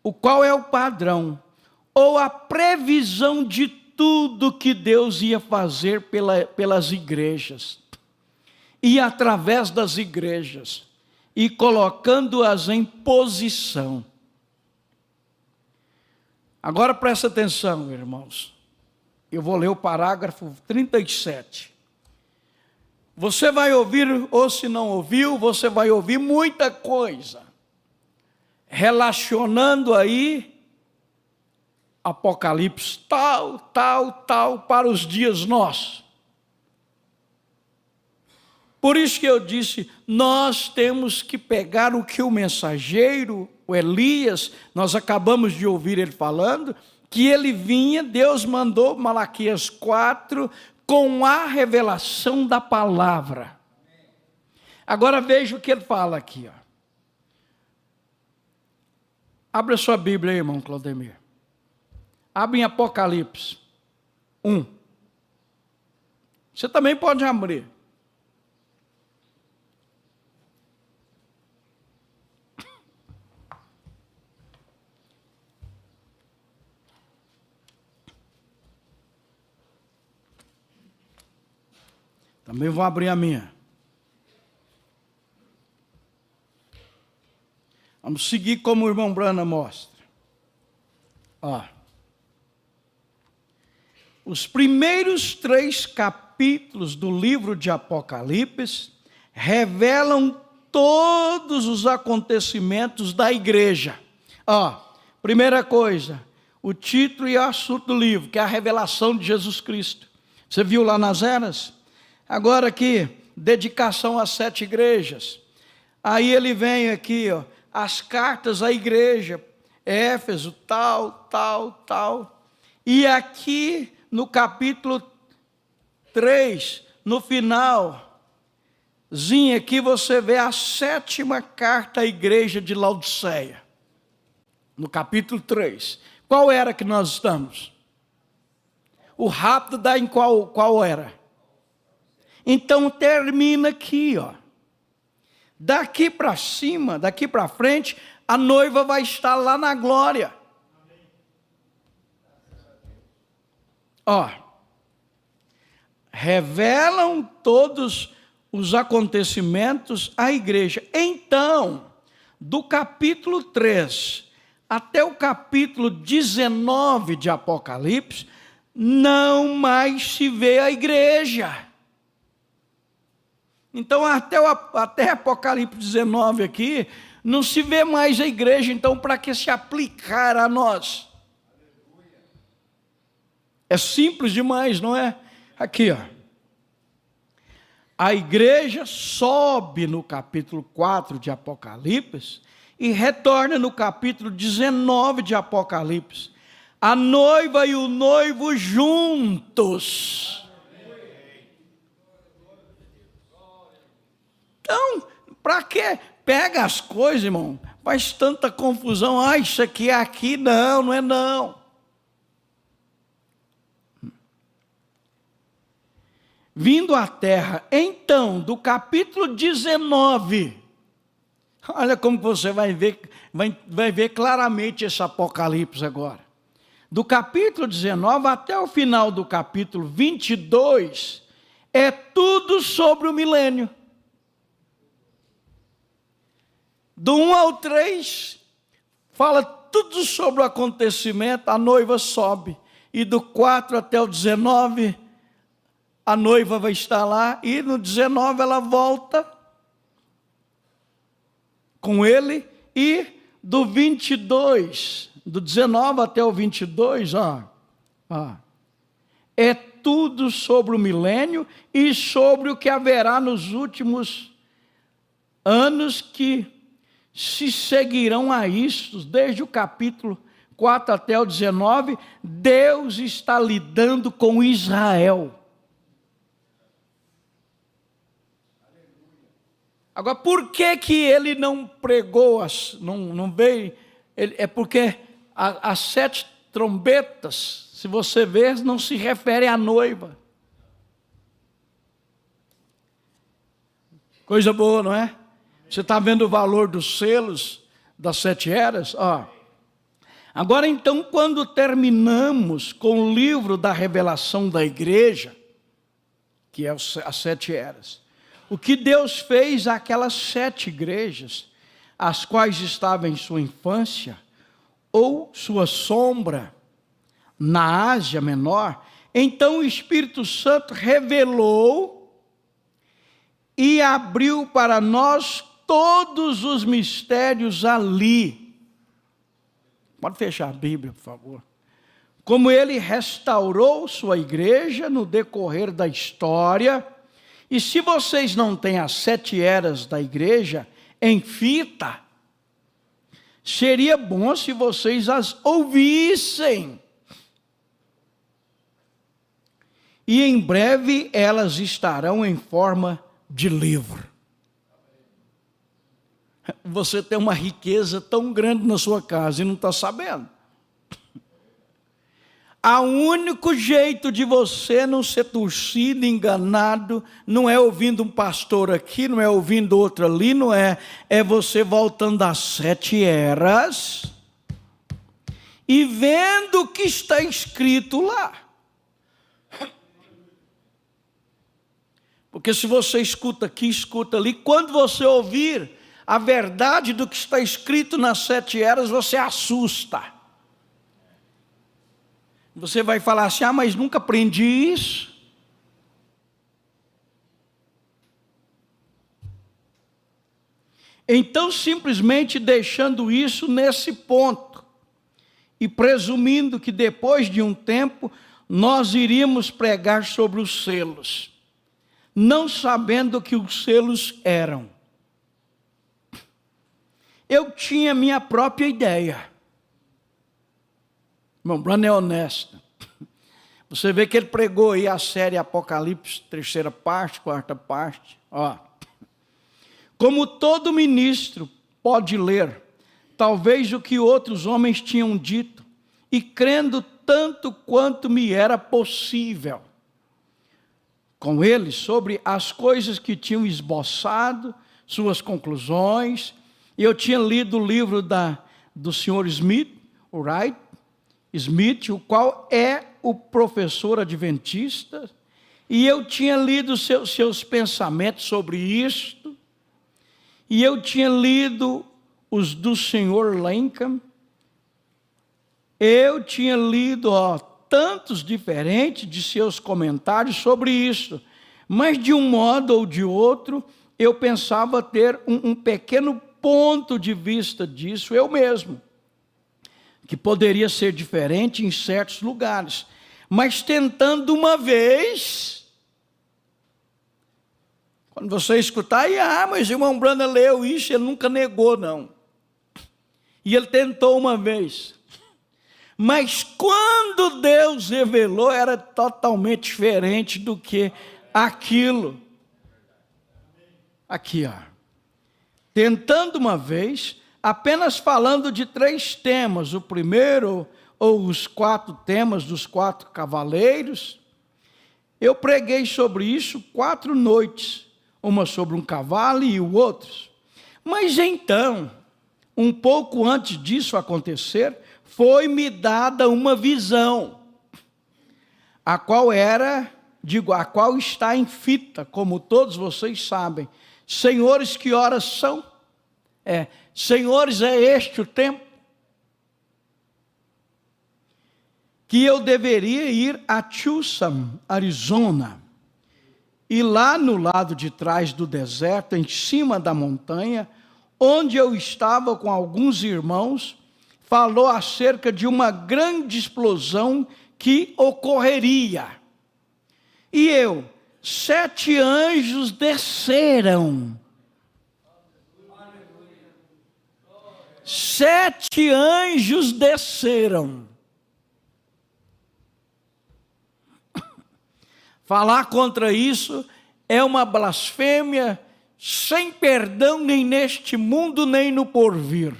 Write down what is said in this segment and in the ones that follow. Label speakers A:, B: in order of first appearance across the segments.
A: o qual é o padrão, ou a previsão de tudo que Deus ia fazer pelas igrejas, e através das igrejas, e colocando-as em posição. Agora presta atenção, irmãos. Eu vou ler o parágrafo 37. Você vai ouvir, ou se não ouviu, você vai ouvir muita coisa, relacionando aí Apocalipse tal, para os dias nossos. Por isso que eu disse, nós temos que pegar o que o mensageiro, o Elias, nós acabamos de ouvir ele falando, que ele vinha, Deus mandou Malaquias 4, com a revelação da palavra. Agora veja o que ele fala aqui. Ó. Abra sua Bíblia aí, irmão Claudemir. Abre em Apocalipse 1. Você também pode abrir. Também vou abrir a minha. Vamos seguir como o irmão Brana mostra. Ó. Os primeiros 3 capítulos do livro de Apocalipse revelam todos os acontecimentos da igreja. Ó, primeira coisa, o título e o assunto do livro, que é a revelação de Jesus Cristo. Você viu lá nas eras? Agora aqui, dedicação às 7 igrejas. Aí ele vem aqui, ó, as cartas à igreja, Éfeso, tal. E aqui no capítulo 3, no finalzinho aqui você vê a 7ª carta à igreja de Laodiceia. No capítulo 3. Qual era que nós estamos? O rápido dá em qual era? Então termina aqui, ó. Daqui para cima, daqui para frente, a noiva vai estar lá na glória. Ó, revelam todos os acontecimentos à igreja. Então, do capítulo 3 até o capítulo 19 de Apocalipse, não mais se vê a igreja. Então, até Apocalipse 19 aqui, não se vê mais a igreja. Então, para que se aplicar a nós? É simples demais, não é? Aqui, ó. A igreja sobe no capítulo 4 de Apocalipse e retorna no capítulo 19 de Apocalipse. A noiva e o noivo juntos. Então, para que pega as coisas, irmão? Faz tanta confusão. Ah, isso aqui é aqui. Não, não é não. Vindo à terra, então, do capítulo 19. Olha como você vai ver claramente esse Apocalipse agora. Do capítulo 19 até o final do capítulo 22, é tudo sobre o milênio. Do 1 ao 3, fala tudo sobre o acontecimento, a noiva sobe. E do 4 até o 19, a noiva vai estar lá. E no 19 ela volta com ele. E do 22, do 19 até o 22, é tudo sobre o milênio e sobre o que haverá nos últimos anos que se seguirão a isso. Desde o capítulo 4 até o 19, Deus está lidando com Israel. Agora, por que ele não pregou, não veio? É porque as 7 trombetas, se você ver, não se refere à noiva. Coisa boa, não é? Você está vendo o valor dos selos das 7 eras? Ó, Agora então, quando terminamos com o livro da revelação da igreja, que é as 7 eras, o que Deus fez àquelas 7 igrejas, as quais estavam em sua infância, ou sua sombra, na Ásia Menor, então o Espírito Santo revelou e abriu para nós todos os mistérios ali. Pode fechar a Bíblia, por favor. Como ele restaurou sua igreja no decorrer da história. E se vocês não têm as 7 eras da igreja em fita, seria bom se vocês as ouvissem. E em breve elas estarão em forma de livro. Você tem uma riqueza tão grande na sua casa e não está sabendo. O único jeito de você não ser torcido, enganado, não é ouvindo um pastor aqui, não é ouvindo outro ali, não é. É você voltando às 7 eras e vendo o que está escrito lá. Porque se você escuta aqui, escuta ali, quando você ouvir a verdade do que está escrito nas 7 eras, você assusta. Você vai falar assim, mas nunca aprendi isso. Então, simplesmente deixando isso nesse ponto, e presumindo que depois de um tempo, nós iríamos pregar sobre os selos, não sabendo o que os selos eram. Eu tinha minha própria ideia. Irmão Bruno é honesto. Você vê que ele pregou aí a série Apocalipse, 3ª parte, 4ª parte. Como todo ministro pode ler, talvez o que outros homens tinham dito, e crendo tanto quanto me era possível, com eles, sobre as coisas que tinham esboçado, suas conclusões. E eu tinha lido o livro do Sr. Wright Smith, o qual é o professor adventista, e eu tinha lido seus pensamentos sobre isto, e eu tinha lido os do Sr. Lincoln, eu tinha lido tantos diferentes de seus comentários sobre isso, mas de um modo ou de outro, eu pensava ter um pequeno ponto de vista disso eu mesmo, que poderia ser diferente em certos lugares, mas tentando uma vez, quando você escutar, mas o irmão Branham leu isso, ele nunca negou, não. E ele tentou uma vez. Mas quando Deus revelou, era totalmente diferente do que aquilo. Aqui, tentando uma vez, apenas falando de 3 temas, o primeiro, ou os 4 temas dos 4 cavaleiros, eu preguei sobre isso 4 noites, uma sobre um cavalo e o outro. Mas então, um pouco antes disso acontecer, foi-me dada uma visão, a qual está em fita, como todos vocês sabem. Senhores, que horas são? Senhores, é este o tempo? Que eu deveria ir a Tucson, Arizona, e lá no lado de trás do deserto, em cima da montanha, onde eu estava com alguns irmãos, falou acerca de uma grande explosão que ocorreria. E 7 anjos desceram. 7 anjos desceram. Falar contra isso é uma blasfêmia sem perdão, nem neste mundo, nem no porvir.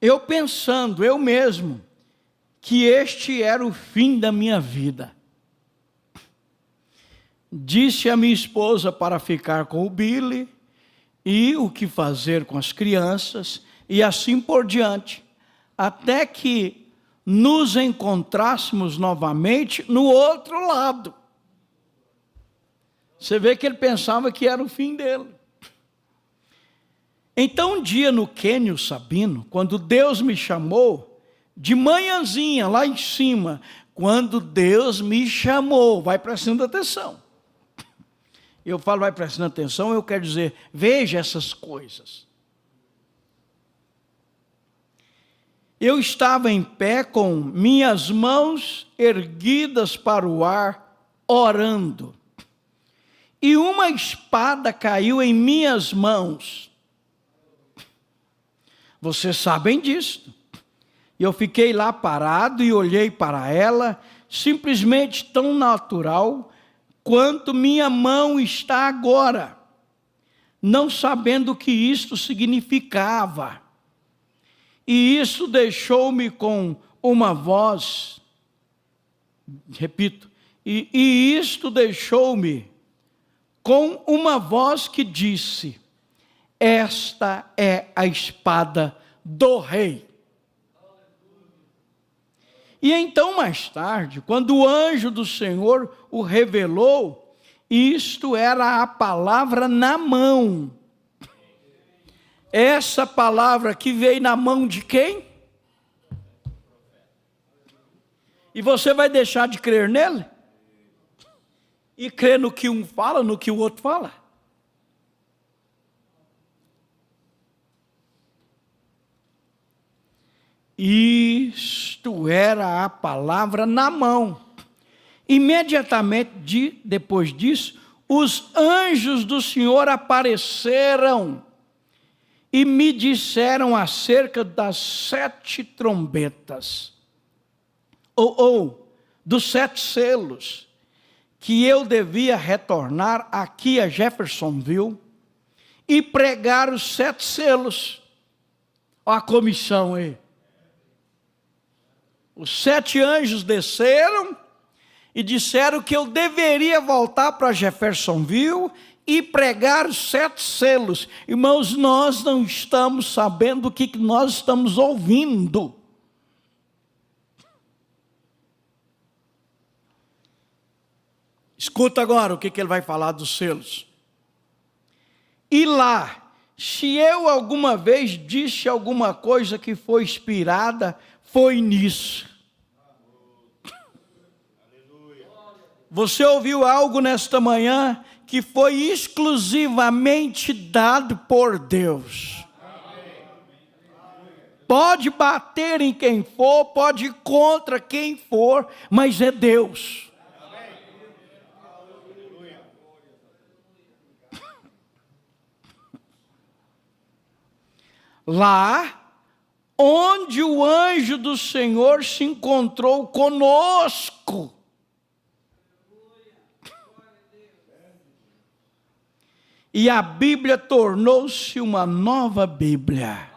A: Eu pensando, eu mesmo, que este era o fim da minha vida. Disse a minha esposa para ficar com o Billy, e o que fazer com as crianças, e assim por diante, até que nos encontrássemos novamente no outro lado. Você vê que ele pensava que era o fim dele. Então um dia no Quênio Sabino, quando Deus me chamou, de manhãzinha lá em cima, quando Deus me chamou, vai prestando atenção. Eu falo vai prestando atenção, eu quero dizer, veja essas coisas. Eu estava em pé com minhas mãos erguidas para o ar, orando. E uma espada caiu em minhas mãos. Vocês sabem disso. Eu fiquei lá parado e olhei para ela, simplesmente tão natural quanto minha mão está agora, não sabendo o que isto significava. E isso deixou-me com uma voz, repito, e isto deixou-me com uma voz que disse: esta é a espada do rei. E então mais tarde, quando o anjo do Senhor o revelou, isto era a palavra na mão. Essa palavra que veio na mão de quem? E você vai deixar de crer nele? E crer no que um fala, no que o outro fala? Isto era a palavra na mão. Imediatamente depois disso, os anjos do Senhor apareceram e me disseram acerca das 7 trombetas, ou dos 7 selos, que eu devia retornar aqui a Jeffersonville e pregar os 7 selos. Olha a comissão aí. Os 7 anjos desceram e disseram que eu deveria voltar para Jeffersonville e pregar os 7 selos. Irmãos, nós não estamos sabendo o que nós estamos ouvindo. Escuta agora o que ele vai falar dos selos. E lá, se eu alguma vez disse alguma coisa que foi inspirada, foi nisso. Você ouviu algo nesta manhã que foi exclusivamente dado por Deus. Pode bater em quem for, pode ir contra quem for, mas é Deus. Lá, onde o anjo do Senhor se encontrou conosco. E a Bíblia tornou-se uma nova Bíblia.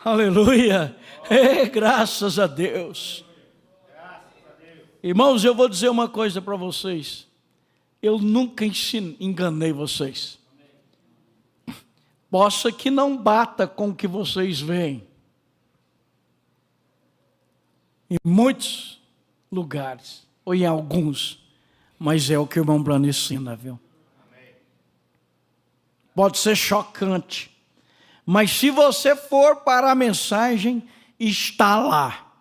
A: Aleluia. Graças a Deus. Irmãos, eu vou dizer uma coisa para vocês. Eu nunca enganei vocês. Possa que não bata com o que vocês veem. Em muitos lugares, ou em alguns, mas é o que o irmão Bruno ensina, viu? Pode ser chocante, mas se você for para a mensagem, está lá.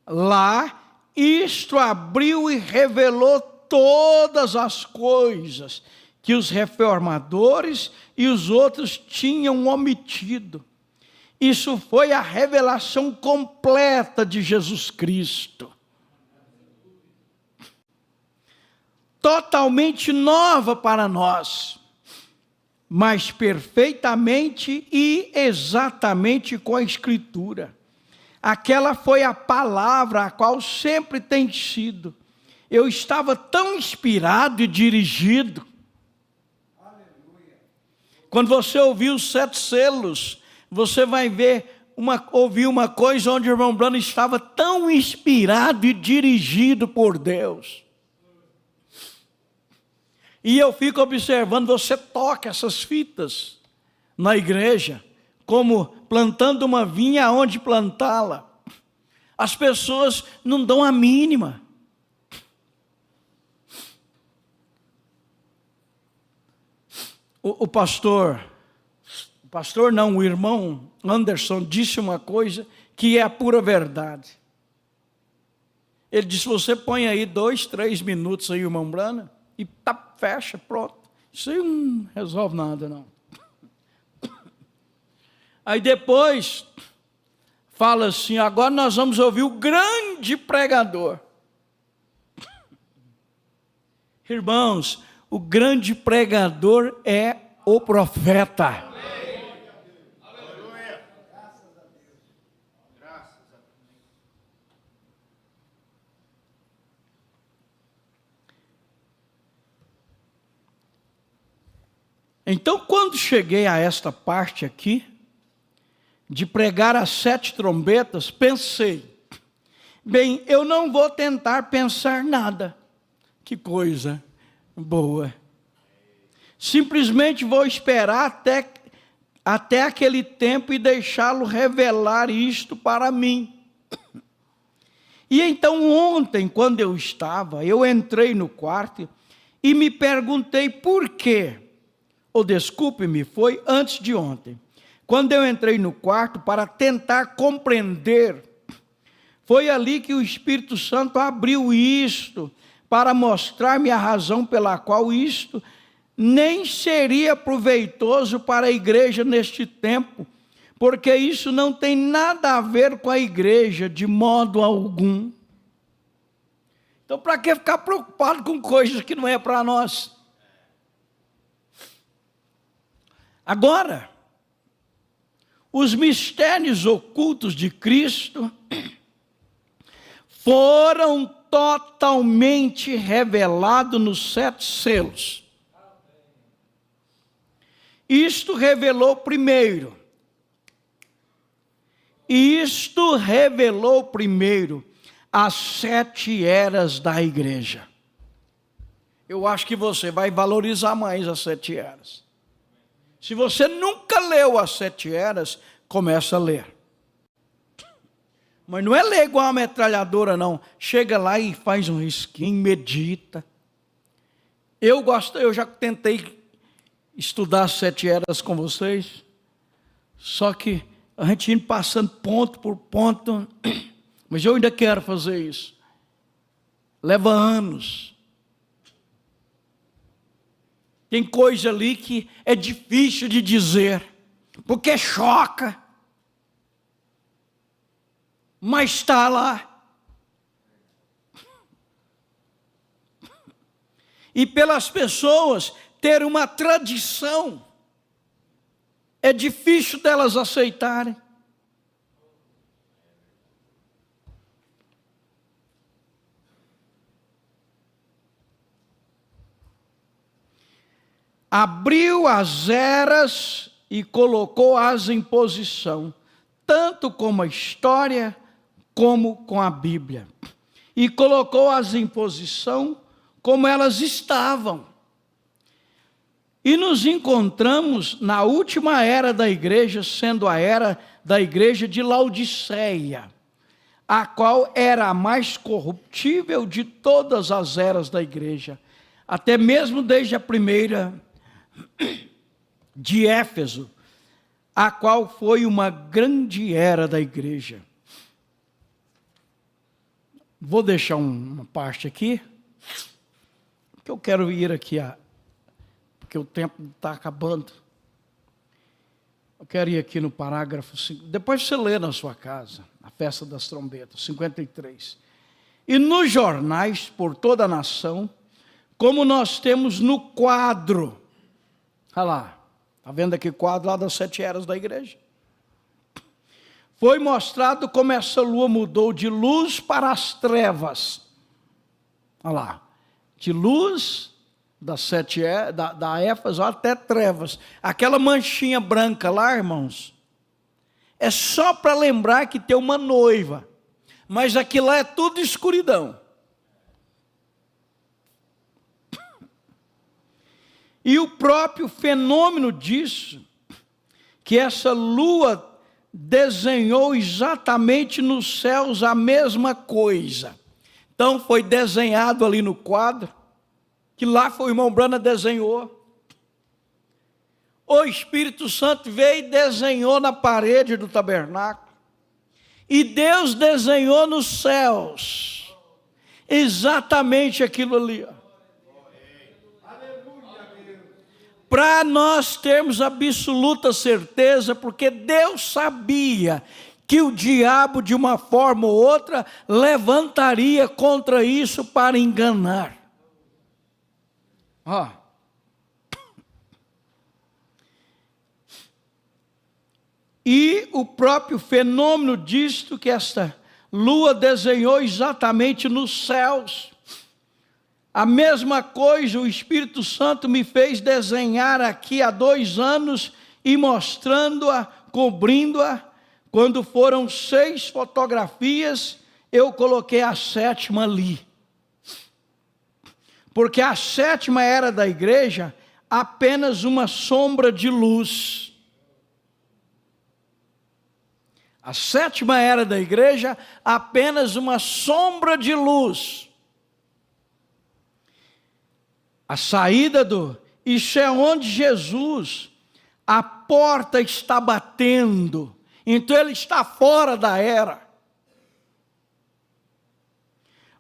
A: Lá, isto abriu e revelou todas as coisas que os reformadores e os outros tinham omitido. Isso foi a revelação completa de Jesus Cristo. Totalmente nova para nós, mas perfeitamente e exatamente com a Escritura. Aquela foi a palavra a qual sempre tem sido. Eu estava tão inspirado e dirigido. Quando você ouvir os 7 selos, você vai ver ouvi uma coisa onde o irmão Branham estava tão inspirado e dirigido por Deus. E eu fico observando, você toca essas fitas na igreja, como plantando uma vinha onde plantá-la. As pessoas não dão a mínima. O o irmão Anderson disse uma coisa que é a pura verdade. Ele disse, você põe aí 2, 3 minutos aí, irmão Branham, e fecha, pronto. Isso aí não resolve nada, não. Aí depois, fala assim, agora nós vamos ouvir o grande pregador. Irmãos, o grande pregador é o profeta. Então, quando cheguei a esta parte aqui, de pregar as 7 trombetas, pensei, bem, eu não vou tentar pensar nada. Que coisa boa. Simplesmente vou esperar até aquele tempo e deixá-lo revelar isto para mim. E então ontem, quando eu entrei no quarto e me perguntei por quê. Ou desculpe-me, foi antes de ontem. Quando eu entrei no quarto para tentar compreender, foi ali que o Espírito Santo abriu isto, para mostrar-me a razão pela qual isto nem seria proveitoso para a igreja neste tempo, porque isso não tem nada a ver com a igreja de modo algum. Então, para que ficar preocupado com coisas que não é para nós? Agora, os mistérios ocultos de Cristo foram totalmente revelados nos 7 selos. Isto revelou primeiro. As 7 eras da igreja. Eu acho que você vai valorizar mais as 7 eras. Se você nunca leu as 7 eras, começa a ler. Mas não é ler igual uma metralhadora, não. Chega lá e faz um risquinho, medita. Eu já tentei estudar as 7 eras com vocês, só que a gente indo passando ponto por ponto, mas eu ainda quero fazer isso. Leva anos. Tem coisa ali que é difícil de dizer, porque choca, mas está lá. E pelas pessoas ter uma tradição, é difícil delas aceitarem. Abriu as eras e colocou-as em posição, tanto com a história como com a Bíblia. E colocou-as em posição como elas estavam. E nos encontramos na última era da igreja, sendo a era da igreja de Laodiceia, a qual era a mais corruptível de todas as eras da igreja, até mesmo desde a primeira de Éfeso, a qual foi uma grande era da igreja. Vou deixar uma parte aqui, que eu quero ir aqui, porque o tempo está acabando. Eu quero ir aqui no parágrafo 5, depois você lê na sua casa, a festa das trombetas, 53. E nos jornais, por toda a nação, como nós temos no quadro, olha lá, está vendo aqui o quadro lá das 7 eras da igreja? Foi mostrado como essa lua mudou de luz para as trevas. Olha lá, de luz das 7 da Éfeso até trevas. Aquela manchinha branca lá, irmãos, é só para lembrar que tem uma noiva, mas aquilo lá é tudo escuridão. E o próprio fenômeno disso, que essa lua desenhou exatamente nos céus a mesma coisa. Então foi desenhado ali no quadro, que lá foi o irmão Brana desenhou. O Espírito Santo veio e desenhou na parede do tabernáculo. E Deus desenhou nos céus exatamente aquilo ali, ó. Para nós termos absoluta certeza, porque Deus sabia que o diabo, de uma forma ou outra, levantaria contra isso para enganar. Ó. E o próprio fenômeno disto, que esta lua desenhou exatamente nos céus. A mesma coisa o Espírito Santo me fez desenhar aqui há 2 anos e mostrando-a, cobrindo-a. Quando foram 6 fotografias, eu coloquei a 7ª ali. Porque a 7ª era da igreja apenas uma sombra de luz. A 7ª era da igreja apenas uma sombra de luz. A saída isso é onde Jesus, a porta está batendo, então ele está fora da era.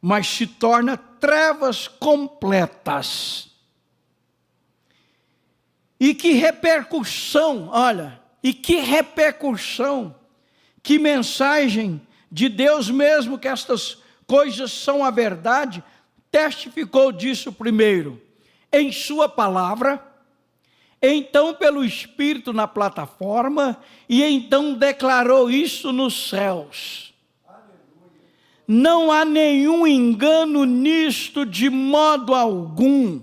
A: Mas se torna trevas completas. E que repercussão, olha, que mensagem de Deus mesmo, que estas coisas são a verdade, testificou disso primeiro em sua palavra, então pelo Espírito na plataforma, e então declarou isso nos céus. Aleluia. Não há nenhum engano nisto de modo algum.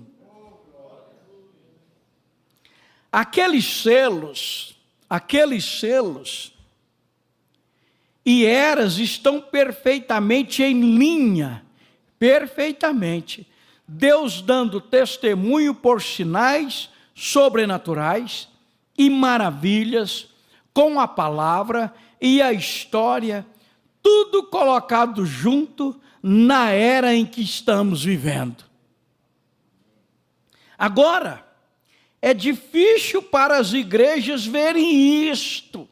A: Aqueles selos e eras estão perfeitamente em linha, perfeitamente. Deus dando testemunho por sinais sobrenaturais e maravilhas, com a palavra e a história, tudo colocado junto na era em que estamos vivendo. Agora, é difícil para as igrejas verem isto.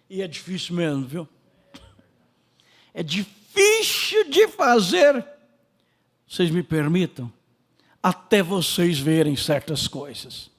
A: E é difícil mesmo, viu? É difícil de fazer, vocês me permitam, até vocês verem certas coisas.